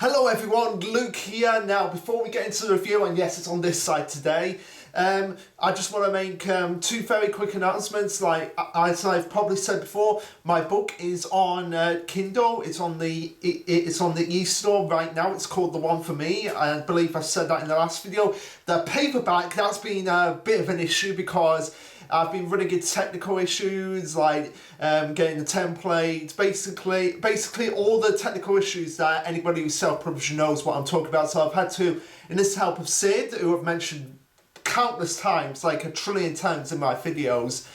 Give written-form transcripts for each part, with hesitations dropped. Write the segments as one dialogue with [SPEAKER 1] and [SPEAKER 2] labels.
[SPEAKER 1] Hello everyone, Luke here. Now before we get into the review, and yes it's on this side today, I just want to make two very quick announcements. As I've probably said before, my book is on Kindle. It's on the e-store right now. It's called The One For Me. I believe I said that in the last video. The paperback, that's been a bit of an issue because I've been running into technical issues like getting the templates, basically all the technical issues that anybody who's self-published knows what I'm talking about. So I've had to enlist the help of Sid, who I've mentioned countless times, like a trillion times in my videos,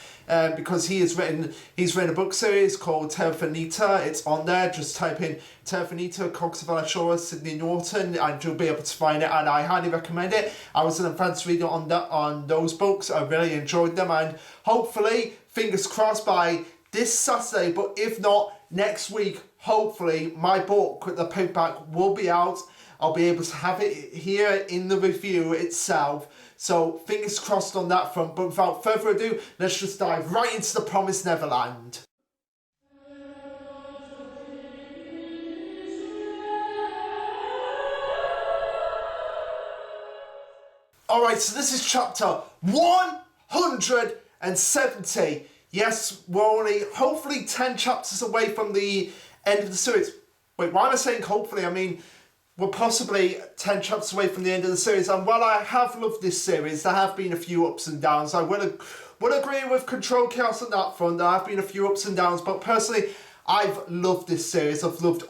[SPEAKER 1] because he's written a book series called Terra Finita. It's on there. Just type in Terra Finita, Cogs of Alashora, Sydney Norton, and you'll be able to find it, and I highly recommend it. I was an advanced reader on those books. I really enjoyed them, and hopefully, fingers crossed, by this Saturday, but if not, next week, hopefully, my book, the paperback, will be out. I'll be able to have it here in the review itself. So fingers crossed on that front, but without further ado, let's just dive right into the Promised Neverland. Alright, so this is chapter 170. Yes, we're only hopefully 10 chapters away from the end of the series. Wait, why am I saying hopefully? I mean, we're possibly 10 chapters away from the end of the series, and while I have loved this series, there have been a few ups and downs. I will agree with Control Chaos on that front. There have been a few ups and downs, but personally, I've loved this series. I've loved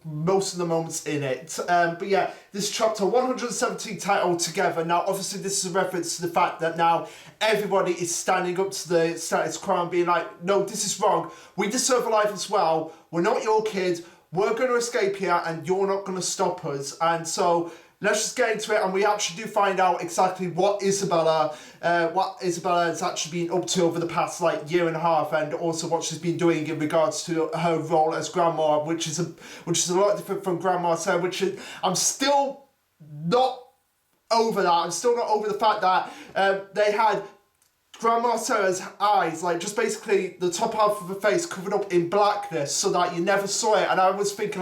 [SPEAKER 1] most of the moments in it. But yeah, this chapter 117 titled Together. Now, obviously, this is a reference to the fact that now everybody is standing up to the status quo and being like, no, this is wrong. We deserve a life as well. We're not your kids. We're going to escape here and you're not going to stop us. And so let's just get into it, and we actually do find out exactly what Isabella has actually been up to over the past year and a half, and also what she's been doing in regards to her role as grandma, which is a lot different from Grandma Sarah, I'm still not over that. I'm still not over the fact that they had Grandma Sarah's eyes, just basically the top half of her face covered up in blackness so that you never saw it. And I was thinking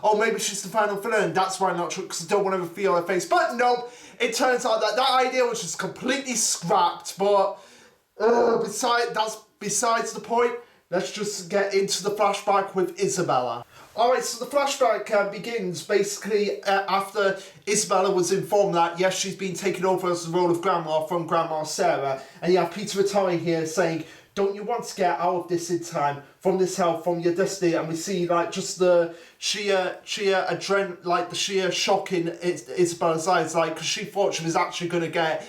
[SPEAKER 1] oh, maybe she's the final villain and that's why I'm not sure, because I don't want to reveal her face. But no, it turns out that idea was just completely scrapped. But that's besides the point. Let's just get into the flashback with Isabella. Alright, so the flashback begins basically after Isabella was informed that, yes, she's been taken over as the role of Grandma from Grandma Sarah. And you have Peter Vittori here saying, don't you want to get out of this in time, from this hell, from your destiny? And we see just the sheer adrenaline, the sheer shock in Isabella's eyes, because she thought she was actually going to get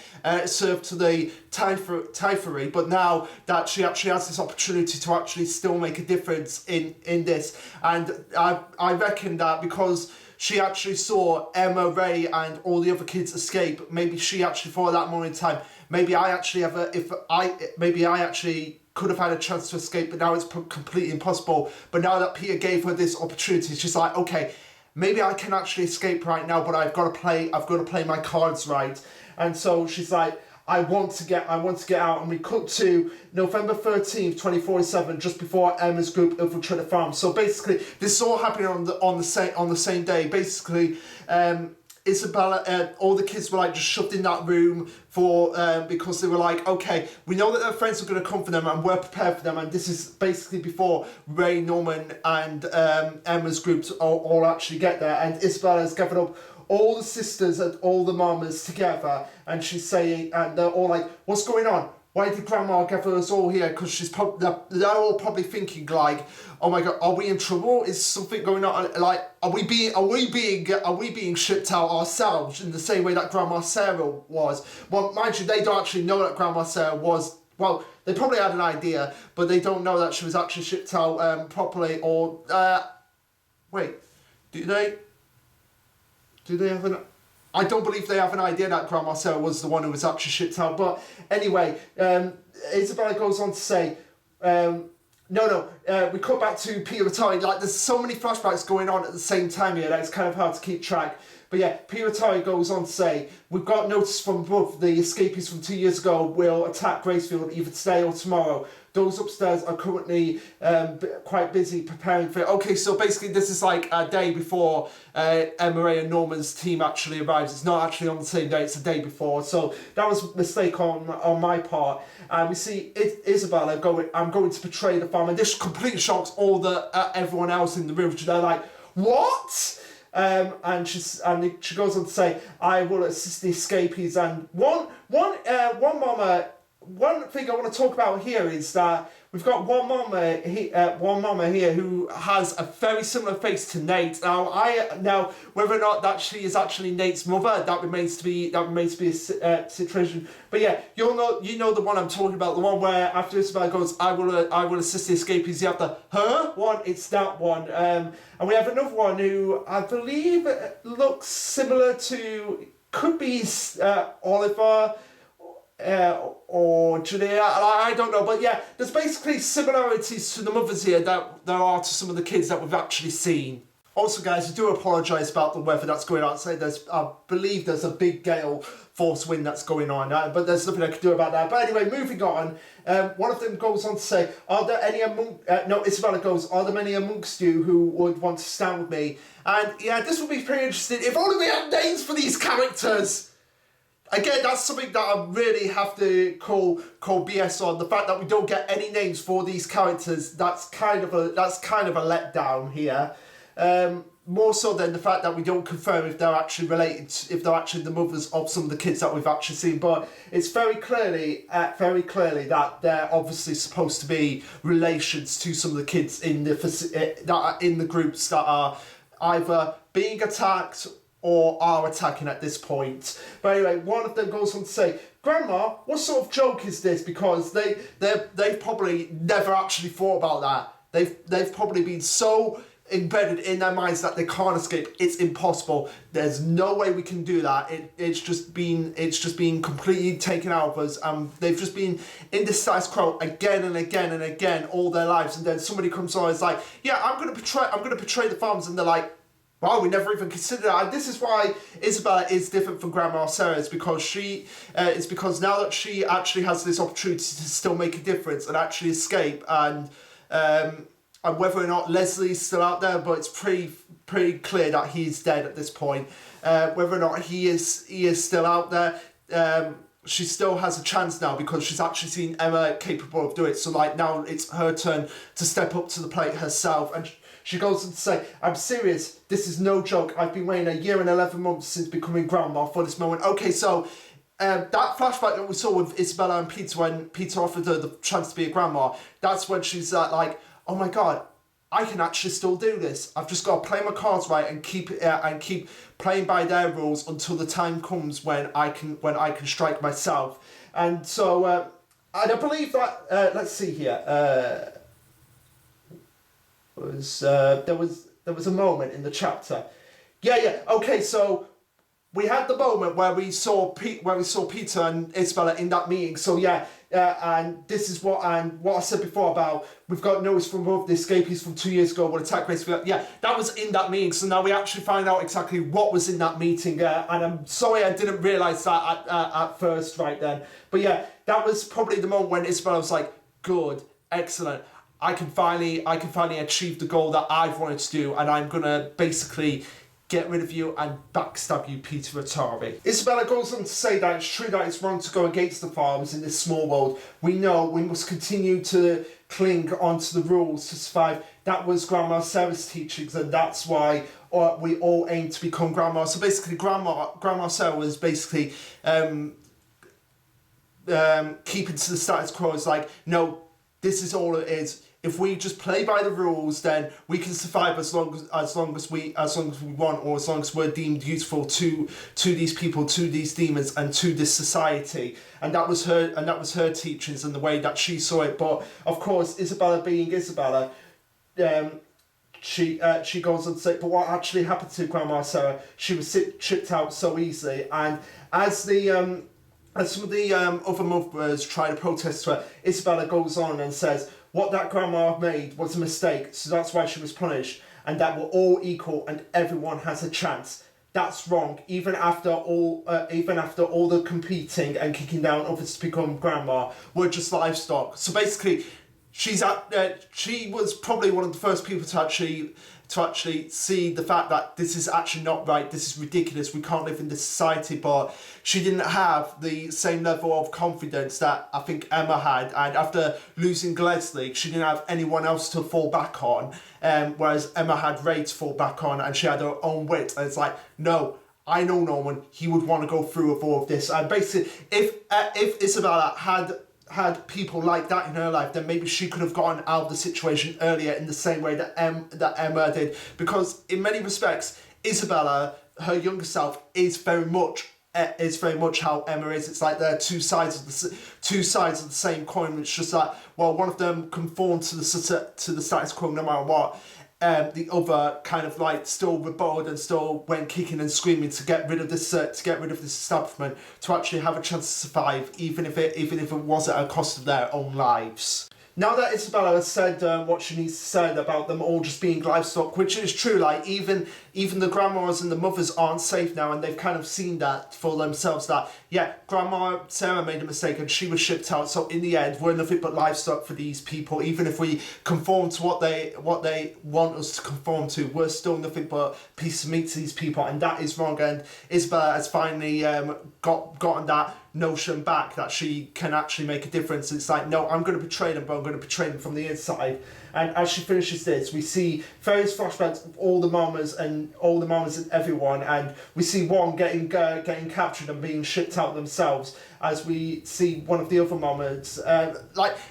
[SPEAKER 1] served to the typhery, but now that she actually has this opportunity to actually still make a difference in this. And I reckon that because she actually saw Emma, Ray, and all the other kids escape, maybe she actually thought at that moment in time, maybe I actually could have had a chance to escape, but now it's completely impossible. But now that Peter gave her this opportunity, she's like, okay, maybe I can actually escape right now, but I've got to play my cards right. And so she's like, I want to get out. And we cut to November 13th, 2047, just before Emma's group infiltrate the farm. So basically, this is all happening on the same day. Basically, Isabella, all the kids were just shoved in that room because they were like, okay, we know that their friends are going to come for them and we're prepared for them. And this is basically before Ray, Norman, and Emma's groups all actually get there. And Isabella's gathered up all the sisters and all the mamas together, and she's saying, and they're all like, what's going on? Why did Grandma gather us all here? Because they're all probably thinking oh my God, are we in trouble? Is something going on? Are we being shipped out ourselves in the same way that Grandma Sarah was? Well, mind you, they don't actually know that Grandma Sarah was. Well, they probably had an idea, but they don't know that she was actually shipped out properly. Or wait, do they? Do they have an... I don't believe they have an idea that Grandma Sarah was the one who was actually shipped out. But anyway, Isabella goes on to say, we cut back to Peter Vittori. There's so many flashbacks going on at the same time here that it's kind of hard to keep track. But yeah, Peter Vittori goes on to say, we've got notice from above the escapees from 2 years ago will attack Gracefield either today or tomorrow. those upstairs are currently quite busy preparing for it. Okay, so basically this is like a day before Emma Ray and Norman's team actually arrives. It's not actually on the same day, it's a day before. So that was a mistake on my part. And we see Isabella going, I'm going to betray the farm. And this completely shocks all the everyone else in the room. They're like, what? And she goes on to say, I will assist the escapees. And one thing I want to talk about here is that we've got one mama here who has a very similar face to Nate. Now whether or not that she is actually Nate's mother, that remains to be a situation. But yeah, you know the one I'm talking about, the one where after Isabel goes, I will assist the escapees. You have the her one, it's that one. And we have another one who I believe looks similar to, could be Oliver. Or Julia, I don't know, but yeah, there's basically similarities to the mothers here that there are to some of the kids that we've actually seen. Also, guys, I do apologise about the weather that's going on outside. I believe there's a big gale force wind that's going on, but there's nothing I can do about that. But anyway, moving on, one of them goes on to say, are there any Isabella goes, are there many amongst you who would want to stand with me? And yeah, this would be pretty interesting. If only we had names for these characters! Again, that's something that I really have to call BS on. The fact that we don't get any names for these characters, that's kind of a letdown here. More so than the fact that we don't confirm if they're actually related, if they're actually the mothers of some of the kids that we've actually seen. But it's very clearly that they're obviously supposed to be relations to some of the kids in that are in the groups that are either being attacked or are attacking at this point. But anyway, one of them goes on to say, Grandma, what sort of joke is this? Because they've probably never actually thought about that. They've probably been so embedded in their minds that they can't escape. It's impossible. There's no way we can do that. It's just been completely taken out of us. They've just been in this status quo again and again and again all their lives. And then somebody comes on and is like, yeah, I'm gonna betray the farms, and they're like, wow, we never even considered that. And this is why Isabella is different from Grandma Sarah. It's because now that she actually has this opportunity to still make a difference and actually escape, and whether or not Leslie's still out there, but it's pretty clear that he's dead at this point. Whether or not he is still out there, she still has a chance now because she's actually seen Emma capable of doing it. So like now it's her turn to step up to the plate herself, and she goes on to say, I'm serious, this is no joke, I've been waiting 1 year and 11 months since becoming grandma for this moment. Okay, so that flashback that we saw with Isabella and Peter when Peter offered her the chance to be a grandma, that's when she's like, oh my god, I can actually still do this. I've just got to play my cards right and keep playing by their rules until the time comes when I can strike myself. And so, and I believe that, let's see here, there was a moment in the chapter. Okay, so we had the moment where we saw Peter and Isabella in that meeting. So yeah, and this is what I said before about we've got notice from both the escapees from 2 years ago what attack race. Yeah, that was in that meeting. So now we actually find out exactly what was in that meeting. And I'm sorry I didn't realise that at first right then. But yeah, that was probably the moment when Isabella was like, good, excellent. I can finally achieve the goal that I've wanted to do, and I'm gonna basically get rid of you and backstab you, Peter Atari. Isabella goes on to say that it's true that it's wrong to go against the farms in this small world. We know we must continue to cling onto the rules to survive. That was Grandma Sarah's teachings, and that's why we all aim to become grandma. So basically, Grandma Sarah was basically keeping to the status quo. It's like, no, this is all it is. If we just play by the rules, then we can survive as long as we want, or as long as we're deemed useful to these people, to these demons, and to this society. And that was her teachings and the way that she saw it. But of course, Isabella being Isabella, she goes on to say, but what actually happened to Grandma Sarah? She was chipped out so easily, and as some of the other mothers try to protest her, Isabella goes on and says, what that grandma made was a mistake, so that's why she was punished, and that we're all equal and everyone has a chance. That's wrong. Even after all the competing and kicking down others to become grandma, we're just livestock. So basically, she was probably one of the first people to actually see the fact that this is actually not right, this is ridiculous, we can't live in this society. But she didn't have the same level of confidence that I think Emma had, and after losing Leslie, she didn't have anyone else to fall back on, whereas Emma had Ray to fall back on, and she had her own wit. And it's like, no, I know Norman, he would want to go through with all of this. And basically, if Isabella had people like that in her life, then maybe she could have gotten out of the situation earlier in the same way that Emma did. Because in many respects, Isabella, her younger self, is very much how Emma is. It's like they're two sides of the same coin. It's just that, well, one of them conformed to the status quo no matter what. The other kind of like still rebelled and still went kicking and screaming to get rid of this establishment, to actually have a chance to survive, even if it was at a cost of their own lives. Now that Isabella has said what she needs to say about them all just being livestock, which is true, like even the grandmas and the mothers aren't safe now, and they've kind of seen that for themselves, that yeah, Grandma Sarah made a mistake and she was shipped out, so in the end we're nothing but livestock for these people. Even if we conform to what they want us to conform to, we're still nothing but a piece of meat to these people, and that is wrong. And Isabella has finally gotten that notion back, that she can actually make a difference. It's like, no, I'm going to betray them, but I'm going to betray them from the inside. And as she finishes this, we see various flashbacks of all the mamas and everyone, and we see one getting captured and being shipped out themselves, as we see one of the other mamas.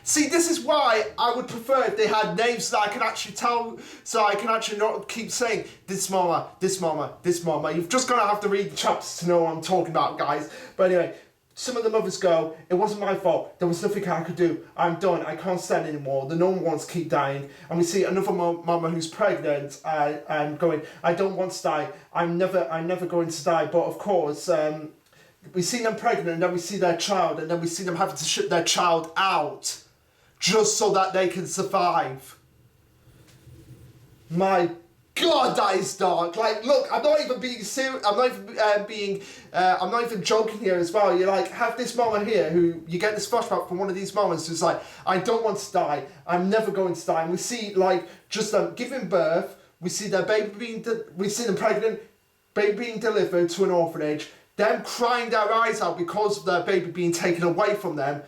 [SPEAKER 1] This is why I would prefer if they had names that I can actually tell, so I can actually not keep saying this mama, this mama, this mama. You've just got to have to read the chapters to know what I'm talking about, guys. But anyway, some of the mothers go, it wasn't my fault, there was nothing I could do, I'm done, I can't stand anymore, the normal ones keep dying. And we see another mama who's pregnant and going, I don't want to die, I'm never going to die. But of course, we see them pregnant, and then we see their child, and then we see them having to ship their child out just so that they can survive. My God, that is dark. Like, look, I'm not even being serious. I'm not even joking here as well. You like have this mama here who you get this flashback from one of these mamas who's like, I don't want to die. I'm never going to die. And we see like just them giving birth. We see their baby we see them pregnant, baby being delivered to an orphanage. Them crying their eyes out because of their baby being taken away from them.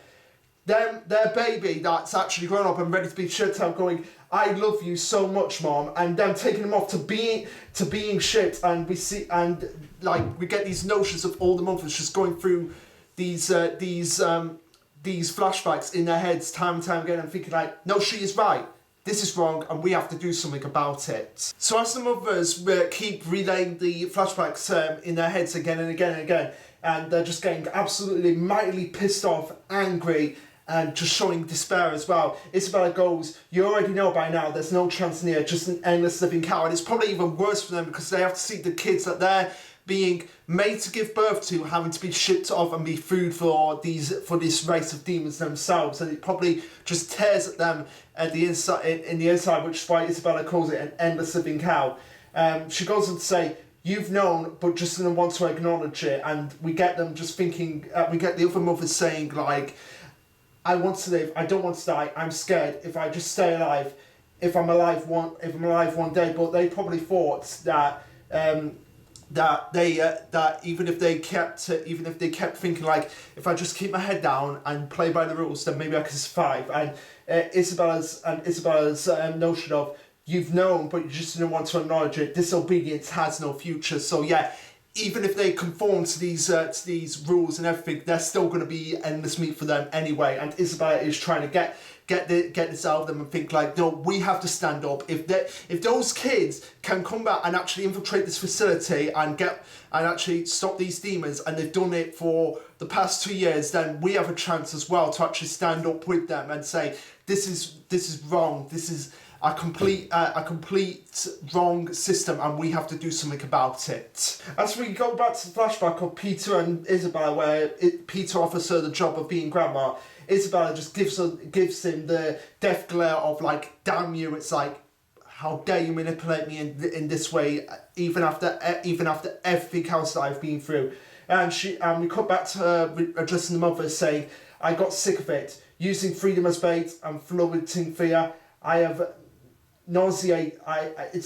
[SPEAKER 1] Their baby that's actually grown up and ready to be shipped out going, I love you so much, Mom, and them taking them off to being shipped. And we see, and like we get these notions of all the mothers just going through these flashbacks in their heads time and time again, and thinking like, no, she is right, this is wrong, and we have to do something about it. So as the mothers keep relaying the flashbacks in their heads again and again and again, and they're just getting absolutely mightily pissed off, angry, and just showing despair as well, Isabella goes, you already know by now there's no chance near, just an endless living cow. And it's probably even worse for them because they have to see the kids that they're being made to give birth to having to be shipped off and be food for this race of demons themselves. And it probably just tears at them at the inside, in the inside, which is why Isabella calls it an endless living cow. She goes on to say, you've known, but just didn't want to acknowledge it. And we get them just thinking, we get the other mothers saying like, I want to live, I don't want to die, I'm scared if I just stay alive, if I'm alive one day. But they probably thought that even if they kept thinking like, if I just keep my head down and play by the rules, then maybe I can survive. And Isabella's notion of, you've known but you just didn't want to acknowledge it, disobedience has no future. So yeah, even if they conform to these rules and everything, they're still going to be endless meat for them anyway. And Isabella is trying to get this out of them and think like, no, we have to stand up. If those kids can come back and actually infiltrate this facility and actually stop these demons, and they've done it for the past 2 years, then we have a chance as well to actually stand up with them and say, this is wrong. This is a complete wrong system, and we have to do something about it. As we go back to the flashback of Peter and Isabella, where Peter offers her the job of being grandma, Isabella just gives him the death glare of like, damn you. It's like, how dare you manipulate me in this way, even after everything else that I've been through. And we cut back to her addressing the mother saying, I got sick of it.
[SPEAKER 2] using freedom as bait and floating fear. It's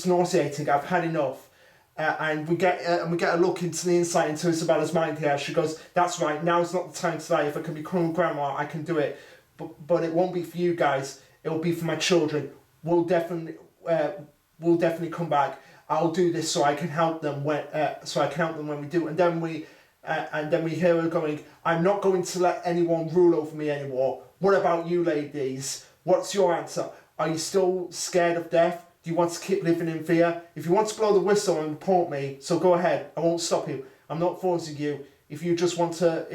[SPEAKER 2] nauseating. I've had enough. And we get a look into the insight into Isabella's mind here. She goes, "That's right. Now's not the time to die. If I can become grandma, I can do it. But it won't be for you guys. It will be for my children. We'll definitely come back. I'll do this so I can help them when we do." And then we hear her going, "I'm not going to let anyone rule over me anymore. What about you, ladies? What's your answer? Are you still scared of death? Do you want to keep living in fear? If you want to blow the whistle and report me, so go ahead. I won't stop you. I'm not forcing you. If you just want to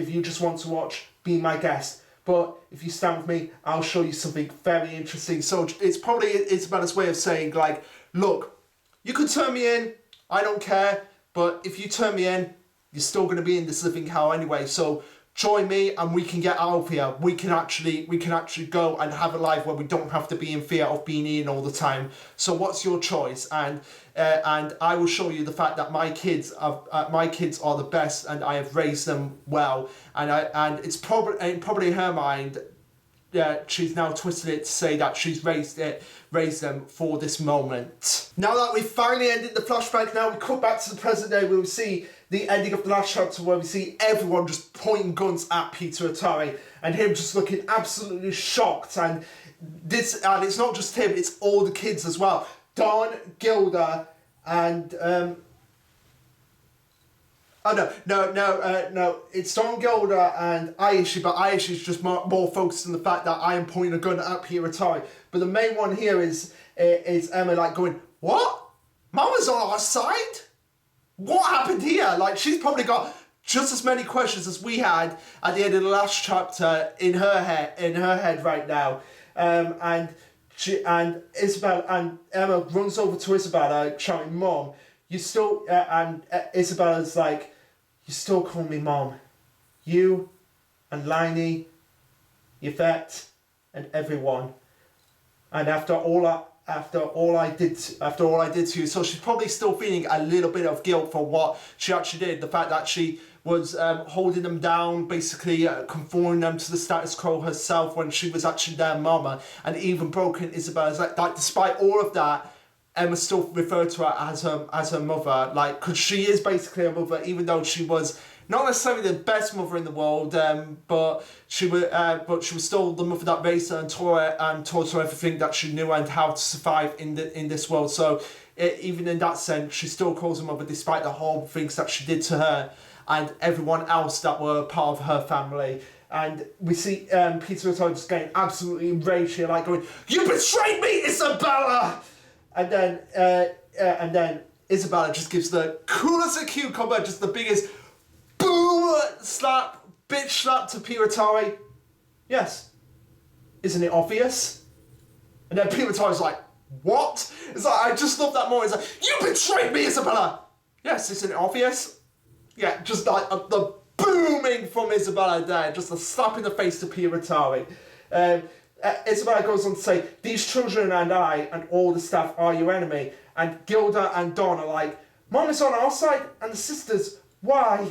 [SPEAKER 2] watch, be my guest. But if you stand with me, I'll show you something very interesting." So it's probably Isabella's way of saying, like, look, you could turn me in, I don't care, but if you turn me in, you're still going to be in this living hell anyway. So join me and we can get out of here. We can actually go and have a life where we don't have to be in fear of being eaten all the time. So what's your choice? And I will show you the fact that my kids are the best, and I have raised them well. And it's probably in her mind, she's now twisted it to say that she's raised them for this moment. Now that we've finally ended the flashback, now we cut back to the present day where we see the ending of the last chapter, where we see everyone just pointing guns at Peter Atari and him just looking absolutely shocked. And it's not just him, it's all the kids as well. Don, Gilda, and it's Don, Gilda and Aishi, but Aishi's just more focused on the fact that I am pointing a gun at Peter Atari. But the main one here is Emma, like, going, "What? Mama's on our side? What happened here?" Like, she's probably got just as many questions as we had at the end of the last chapter in her head right now. And Isabel and Emma runs over to Isabella, shouting, "Mom, you still..." and Isabella's like, "You still call me Mom? You and Liney, Yvette, and everyone. And after all I did to you." So she's probably still feeling a little bit of guilt for what she actually did. The fact that she was holding them down, basically conforming them to the status quo herself when she was actually their mama, and even broken Isabella's like despite all of that, Emma still referred to her as her mother, like, because she is basically a mother, even though she was not necessarily the best mother in the world, but she was still the mother that raised her and taught her everything that she knew and how to survive in this world. So even in that sense, she still calls her mother, despite the horrible things that she did to her and everyone else that were part of her family. And we see Peter Atari just getting absolutely enraged here, like going, "You betrayed me, Isabella!" And then Isabella just gives the coolest a cucumber, just the biggest boom slap, bitch slap to Peter Atari. "Yes, isn't it obvious?" And then Peter Atari's like, "What?" It's like, I just love that more. It's like, "You betrayed me, Isabella!" "Yes, isn't it obvious?" Yeah, just like the booming from Isabella there, just a slap in the face to Peter Atari. Isabella goes on to say, "These children and I and all the staff are your enemy." And Gilda and Don are like, "Mom is on our side and the sisters, why?"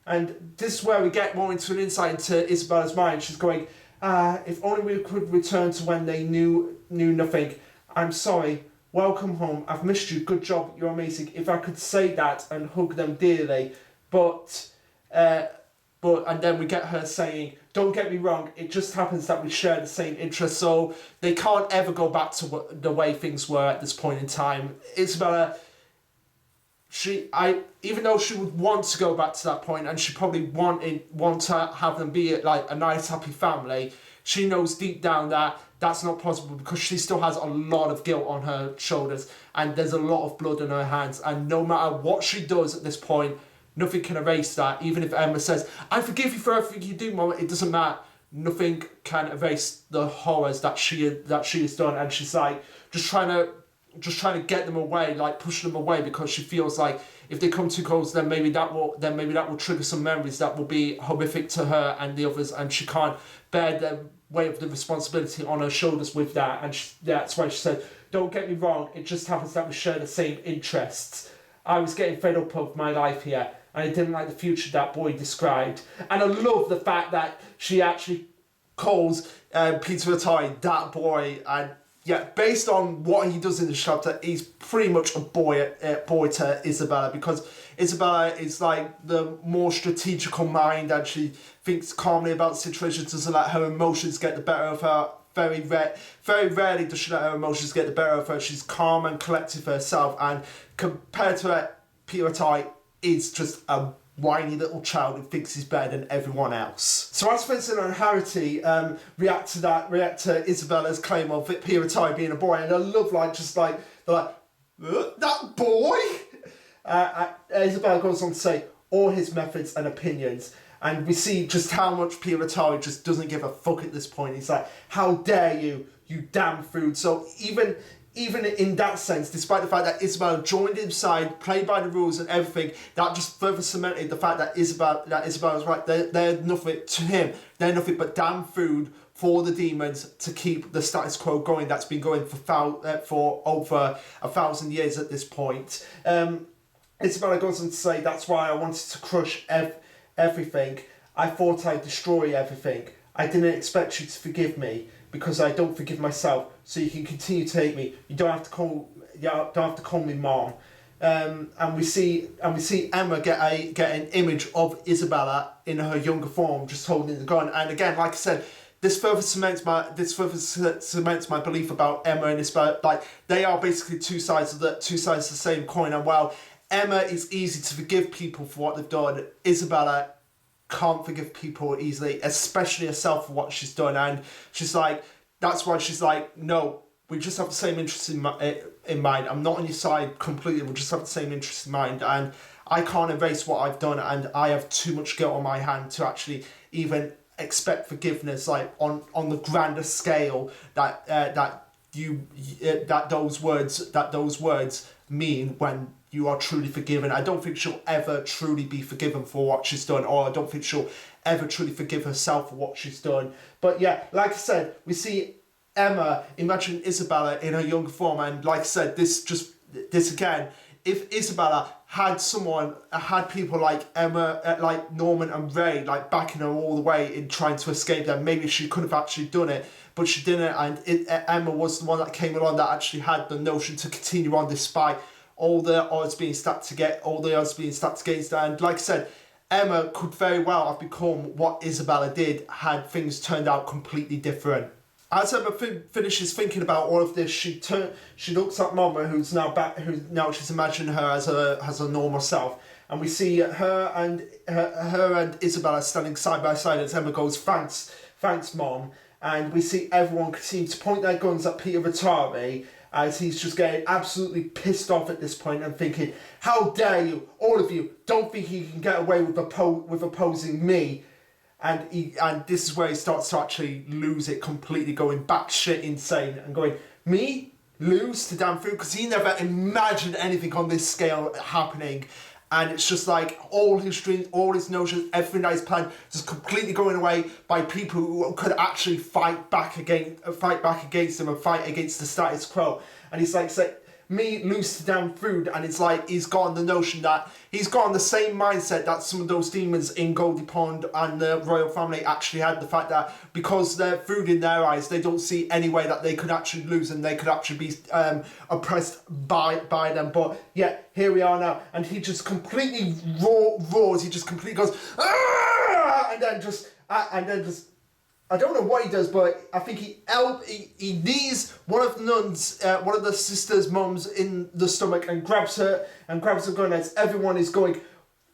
[SPEAKER 2] And this is where we get more into an insight into Isabella's mind. She's going, "If only we could return to when they knew nothing. I'm sorry. Welcome home. I've missed you. Good job. You're amazing. If I could say that and hug them dearly. But and then we get her saying, "Don't get me wrong, it just happens that we share the same interests." So they can't ever go back to the way things were at this point in time. Isabella, even though she would want to go back to that point, and she probably want to have them be like a nice, happy family, she knows deep down that that's not possible, because she still has a lot of guilt on her shoulders, and there's a lot of blood in her hands, and no matter what she does at this point, nothing can erase that. Even if Emma says, "I forgive you for everything you do, Mama," it doesn't matter. Nothing can erase the horrors that she has done, and she's like just trying to get them away, like pushing them away, because she feels like if they come too close, then maybe that will trigger some memories that will be horrific to her and the others, and she can't bear the weight of the responsibility on her shoulders with that. And that's why she said, "Don't get me wrong, it just happens that we share the same interests. I was getting fed up of my life here, and I didn't like the future that boy described." And I love the fact that she actually
[SPEAKER 1] calls Peter Attai that boy, and yeah, based on what he does in the chapter, he's pretty much a boy to Isabella, because Isabella is like the more strategical mind, and she thinks calmly about the situation, doesn't let her emotions get the better of her. Very rarely does she let her emotions get the better of her. She's calm and collected herself, and compared to her, Peter Attai is just a whiny little child who thinks he's better than everyone else. So as Vincent and Harity react to Isabella's claim of Peter Attai being a boy, and I love they're like, that boy? Isabella goes on to say, all his methods and opinions. And we see just how much Peter Attai just doesn't give a fuck at this point. He's like, how dare you, you damn food. So even in that sense, despite the fact that Isabella joined his side, played by the rules and everything, that just further cemented the fact that Isabella was right. They're nothing to him. They're nothing but damn food for the demons to keep the status quo going. That's been going for over 1,000 years at this point. Isabella goes on to say, that's why I wanted to crush everything. I thought I'd destroy everything. I didn't expect you to forgive me, because I don't forgive myself. So you can continue to hate me. You don't have to call me mom. And we see Emma get an image of Isabella in her younger form, just holding the gun. And again, like I said, this further cements my belief about Emma and Isabella. Like, they are basically two sides of the same coin. And while Emma is easy to forgive people for what they've done, Isabella can't forgive people easily, especially herself for what she's done. And she's like, that's why she's like, no, we just have the same interest in mind. I'm not on your side completely. We just have the same interest in mind, and I can't erase what I've done, and I have too much guilt on my hand to actually even expect forgiveness, like on the grander scale that those words mean when you are truly forgiven. I don't think she'll ever truly be forgiven for what she's done, or I don't think she'll ever truly forgive herself for what she's done. But yeah, like I said, we see Emma imagine Isabella in her younger form, and like I said, this again, if Isabella had people like Emma, like Norman and Ray, like backing her all the way in trying to escape them, maybe she could have actually done it, but she didn't, and Emma was the one that came along that actually had the notion to continue on despite all the odds being stacked against her. And like I said, Emma could very well have become what Isabella did had things turned out completely different. As Emma finishes thinking about all of this, she looks at Mama, who's now she's imagining her as a normal self, and we see her and Isabella standing side by side as Emma goes, thanks Mom, and we see everyone continue to point their guns at Peter Attai, as he's just getting absolutely pissed off at this point and thinking, how dare you, all of you, don't think you can get away with opposing me. And this is where he starts to actually lose it completely, going batshit insane and going, me? Lose to damn food? Because he never imagined anything on this scale happening. And it's just like all his dreams, all his notions, everything that he's planned, just completely going away by people who could actually fight back against him and fight against the status quo. And he's like me lose to damn food, and it's like he's got the notion that he's got the same mindset that some of those demons in Goldie Pond and the royal family actually had, the fact that because they're food in their eyes, they don't see any way that they could actually lose and they could actually be oppressed by them. But yeah, here we are now, and he just completely roars, he just completely goes, "Argh!" and then just I don't know what he does, but I think he knees one of the nuns, one of the sisters' mums in the stomach, and grabs her gun as everyone is going,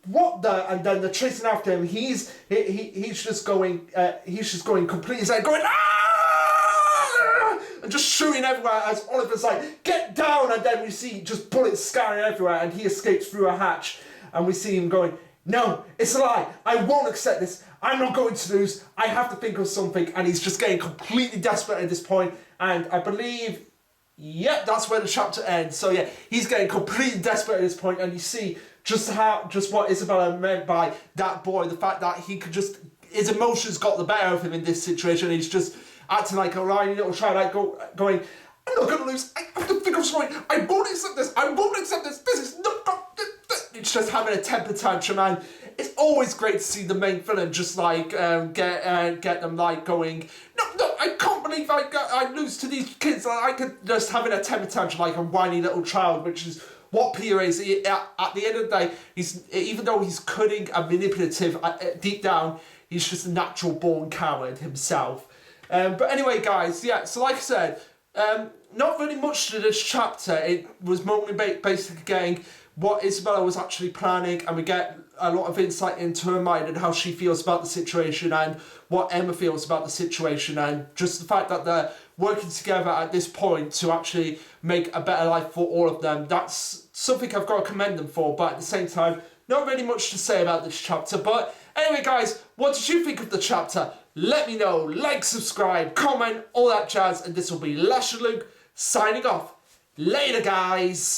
[SPEAKER 1] what the? And then they're chasing after him. He's just going completely insane, going ah! And just shooting everywhere as Oliver's like, get down! And then we see just bullets scattering everywhere, and he escapes through a hatch, and we see him going, no, it's a lie. I won't accept this. I'm not going to lose. I have to think of something. And he's just getting completely desperate at this point. And I believe, yep, that's where the chapter ends. So yeah, he's getting completely desperate at this point. And you see just what Isabella meant by that boy. The fact that he could just, his emotions got the better of him in this situation. He's just acting like a whiny little child, like going, I'm not going to lose. I have to think of something. I won't accept this. I won't accept this. This is not... it's just having a temper tantrum, and it's always great to see the main villain just like get them like going. No, I can't believe I lose to these kids. I could just having a temper tantrum like a whiny little child, which is what Peter is. At the end of the day, even though he's cunning and manipulative, deep down, he's just a natural born coward himself. But anyway, guys, yeah, so like I said, not really much to this chapter. It was mostly basically getting what Isabella was actually planning, and we get a lot of insight into her mind and how she feels about the situation and what Emma feels about the situation, and just the fact that they're working together at this point to actually make a better life for all of them. That's something I've got to commend them for, but at the same time, not really much to say about this chapter. But anyway, guys, what did you think of the chapter? Let me know. Like, subscribe, comment, all that jazz. And this will be Lash and Luke signing off. Later, guys.